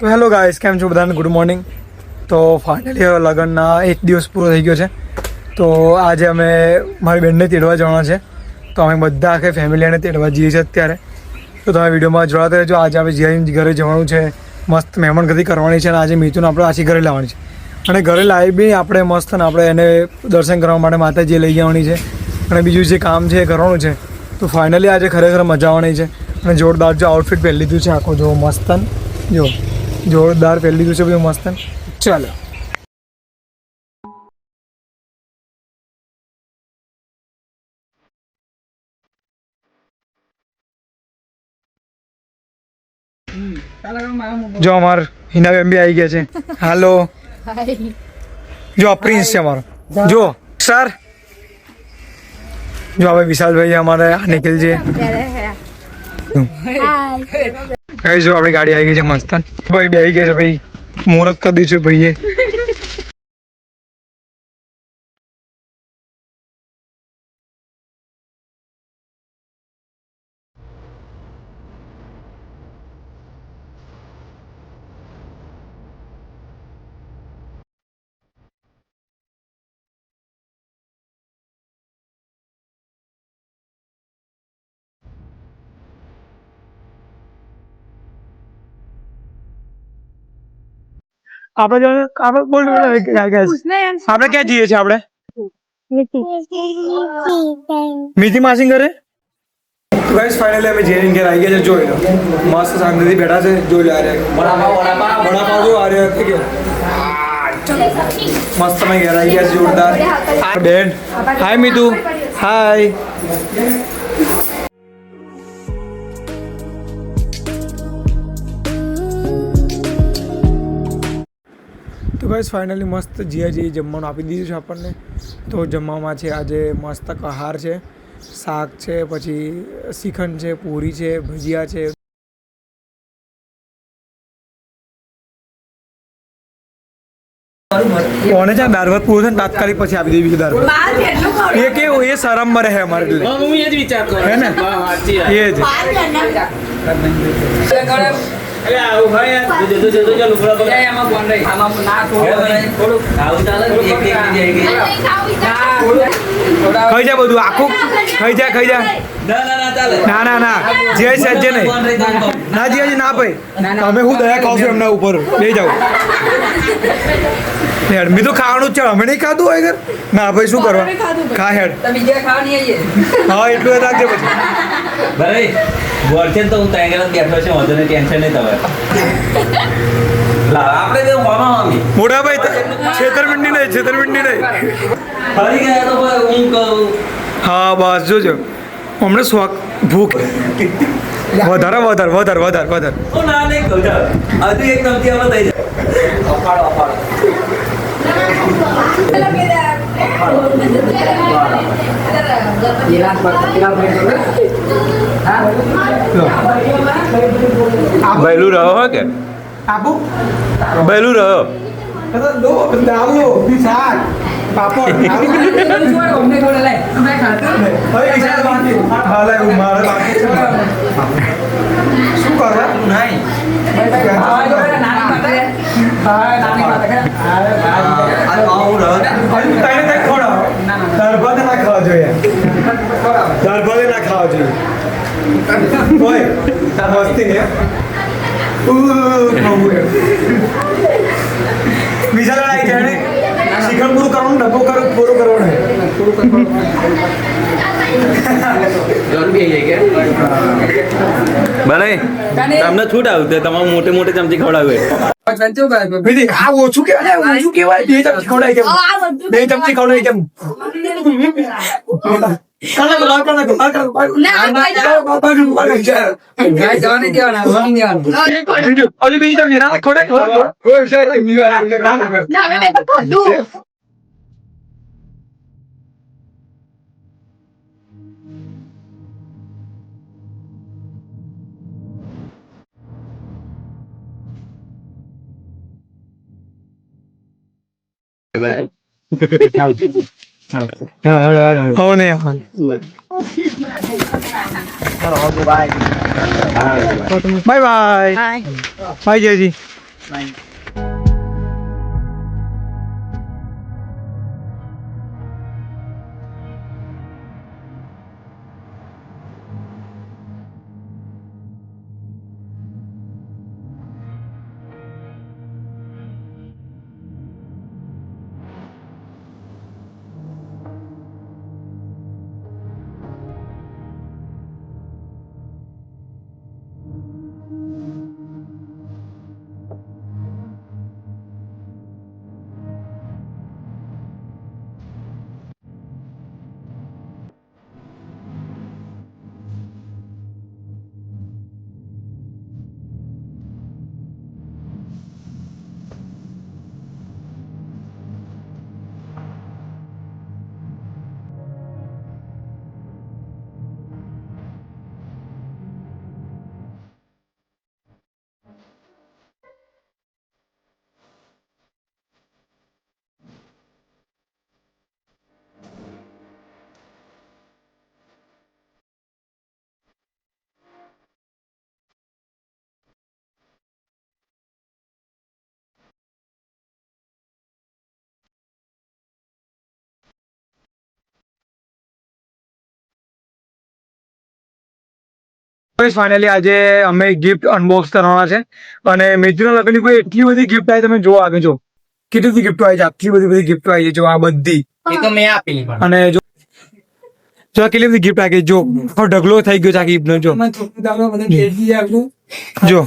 તો hello guys, કેમ છો બધાને? Good morning. તો ફાઇનલી હવે લગ્નના 1 દિવસ પૂરો થઈ ગયો છે. તો આજે અમે મારી બેનને તેડવા જવાના છે. તો અમે બધા આખે ફેમિલીને તેડવા જઈએ છીએ અત્યારે. તો તમે વિડીયોમાં જોડાતા રહેજો. આજે આપણે જીયાની ઘરે જવાનું છે, મસ્ત મહેમાનગતિ કરવાની છે અને આજે મિથુન આપણે આછી ઘરે લાવવાની છે. અને ઘરે લાવી બી આપણે મસ્ત ને આપણે એને દર્શન કરવા માટે માતાજી લઈ જવાની છે અને બીજું જે કામ છે એ કરવાનું છે. તો ફાઇનલી આજે ખરેખર મજા આવવાની છે અને જોરદાર જો આઉટફિટ પહેરી લીધું છે આખો જો મસ્ત જો જોરદાર પહેરી લીધું છે બધું મસ્ત. ચાલો જો અમાર હિનાબેન બી આવી ગયા છે. હાલો જો પ્રિન્સ છે અમારો. જો સર જો હવે વિશાલભાઈ અમારે નિખિલ છે. કઈ જો આપણી ગાડી આવી ગઈ છે મસ્ત. ભાઈ બે આવી ગયા છે ભાઈ, મુહૂર્ત કરી દીધું ભાઈએ. આપણે બોલ આપણે ક્યાં જઈએ છીએ? આપણે મીઠી માસી ઘરે. ગાઈસ ફાઇનલી અમે જેની ઘરે આવી ગયા છે. જોઈ લો મસ્ત શાંતિથી બેઠા છે. જોઈ લો અરે વડાપાવ જો અરે મસ્ત અમે ઘરે આવી ગયા છે જોરદાર. બેન હાય મીતુ હાય. તો ગાઈસ ફાઇનલી મસ્ત જીયાજીએ જમવાનું આપી દીધું છે આપણને. તો જમવામાં છે આજે મસ્ત કહાર છે, શાક છે, પછી શ્રીખંડ છે, પૂરી છે, ભજીયા છે. કોને છે દાળ ભાત પૂરો છે ને તાત્કાલિક પછી આપી દેવી છે દાળ ભાત. એ કેવું એ શરમમાં રહે અમારે એટલે હે ને એ જ. ખાઈ જા બધું આખું ખાઈ જા. ના ના ના જે સજ્જે નહીં ના જીયાજી ના ભાઈ તમે હું દયા ખાવ છો એમના ઉપર લઈ જાઓ. હેડ મી તો ખાવાનું જ છે, અમે નહીં ખાધું હોય ઘર. ના ભાઈ શું કરવા ખા હેડ. હા એટલું રાખજે પછી. તો હું ત્યાં બેઠો છે, વધુ ટેન્શન નહીં તમારે. આપણે તો મોટા ભાઈ છેતરપિંડી નહીં. ફરી ગયા તો હું કહું હા બસ જોજો હમણાં શોખ ભૂખ વધારે. હું ના નહીં કહું ચાલ હજુ એક ચમચી આમાં થઈ જાય. અપાડો ભૈલું રહ્યો હોય કે ભૈલું રહ્યો શું કરવા ના ખાવા જોઈએ મસ્તી ને વિશાલ શિખર પૂરું કરવાનું, ડબ્બો પૂરો કરવાનો. ભલે તમને છૂટ આવશે, તમારે મોટે ચમચી ખવડાવે. આ ઓછું કેવાય 2 ચમચી ખવડાય કેમ? Oh ne yahan. Bye bye. Bye Jaji. Finally આજે અમે ગિફ્ટ અનબોક્સ કરવાના છે અને મિત્રોના લગ્નની કોઈ એટલી બધી ગિફ્ટ આવી તમે જો આગળ જો કેટલી બધી ગિફ્ટો આવી છે આટલી બધી ગિફ્ટો આવી છે જો આ બધી એ તો મેં આપેલી પણ અને જો જો આ કેટલી બધી ગિફ્ટ આવી ગઈ જો આખો ઢગલો થઈ ગયો છે આ ગિફ્ટ નો જો જો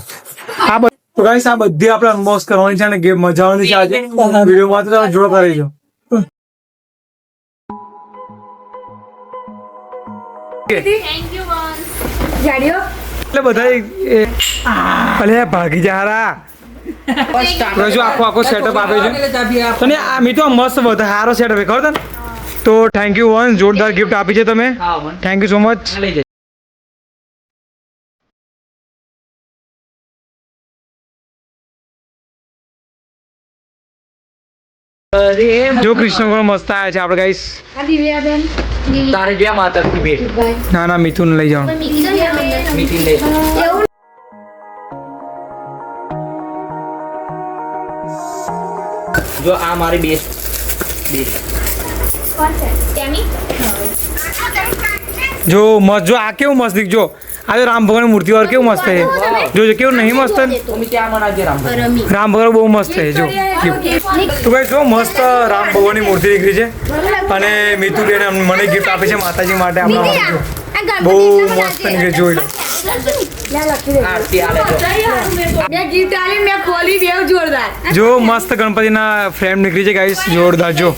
આ તો ગાઈસ આ બધી આપણે અનબોક્સ કરવાની છે અને ગેમ મજા આવવાની છે આજે વિડીયોમાં તો તમે જોડો કરી જો થેન્ક યુ જાડિયો એટલે બધા અલે ભાગી જા હારા જો આખો સેટઅપ આપે છે તને આ મીઠો મસ્ત બધા સારો સેટઅપ છે ખબર તને તો થેન્ક યુ વન જોરદાર ગિફ્ટ આપી છે તમે થેન્ક યુ સો મચ લઈ જજો. જો કૃષ્ણ ગુણ મસ્ત આવ્યા છે આપણે ગાઈસ આ દિવ્યાબેન તારે જ્યાં માતાથી ભેટ ના ના મિથુન લઈ જાઓ મીટિંગ લઈ એવું જો આ મારી બેસ્ટ કોણ છે કેમી જો મસ્ત જો આ કેવું મસ્ત જો આ જો રામ ભગવાન મૂર્તિ વાર કેવું મસ્ત છે જો જો કેવું નહીં મસ્ત તમે ત્યાં મનાજે રામ રમી રામ ભગવાન બહુ મસ્ત છે જો તો ભાઈ જો મસ્ત રામ ભગવાનની મૂર્તિ નીકળી છે અને મિતુ બેન મને ગિફ્ટ આપી છે માતાજી માટે આપણા માટે જો બહુ મસ્ત નીકળી જોઈ લો આરતી આલે જો મેં ગીત આલી મેં ખોલી દેવ જોરદાર જો મસ્ત ગણપતિના ફ્રેમ નીકળી છે ગાઈસ જોરદાર જો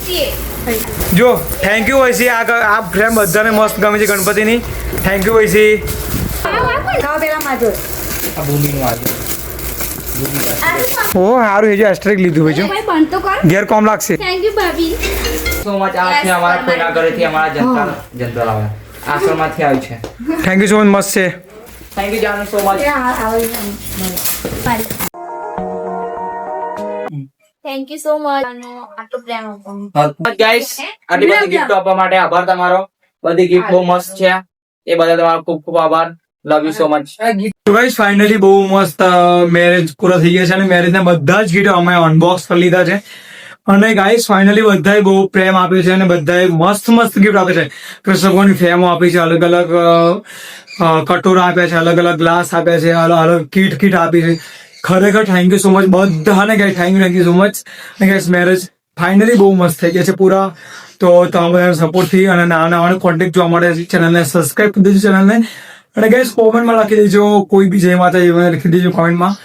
જો થેન્ક યુ વૈસી આ ફ્રેમ બધાને મસ્ત ગમે છે ગણપતિની થેન્ક યુ વૈસી ખાવ પેલા માજો આ ભૂમિનું આજે ઓ સારું એ જો એસ્ટ્રેક લીધું હોય જો ભાઈ બંધ તો કર ઘેર કોમ લાગશે થેન્ક યુ ભાભી સો મચ આ છે અમારા કોઈના ઘરેથી અમારા જનતા આવે આશ્રમમાંથી આવ્યું છે થેન્ક યુ સો મચ મસ્ત છે thank you Janu so much thank you so much આટલો પ્રેમ આપો ગાઈસ આટલી બધી ગિફ્ટ આપવા માટે આભાર તમારો બધી ગિફ્ટ બહુ મસ્ત છે એ બધા તમારો ખૂબ ખૂબ આભાર લવ યુ સો મચ તો ગાઈસ ફાઇનલી બહુ મસ્ત મેરેજ પૂરા થઈ ગયા છે અને મેરેજના બધા જ ગીતો અમે અનબોક્સ કરી લીધા છે અને ગાઈસ ફાઇનલી બધાએ બહુ પ્રેમ આપ્યો છે અને બધાએ મસ્ત મસ્ત ગિફ્ટ આપે છે કૃષ્ણ ભગવાનની ફ્રેમો આપી છે અલગ અલગ કટોરા આપ્યા છે અલગ અલગ ગ્લાસ આપ્યા છે અલગ અલગ કીટ આપી છે ખરેખર થેન્ક યુ સો મચ બધાને guys thank you so much અને ગાઈસ મેરેજ ફાઇનલી બહુ મસ્ત થઈ ગયા છે પૂરા તો તમે બધાના સપોર્ટથી અને નાના કોન્ટેક્ટ જોવા મળે ચેનલને સબસ્ક્રાઈબ કરી દેજો ચેનલને અને ગાઈસ કોમેન્ટમાં લખી દેજો કોઈ બી જય માતાજી લખી દેજો કોમેન્ટમાં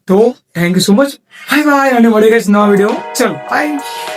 તો thank you so much bye bye અને મળી ગઈશ નવા વિડીયો ચલો બાય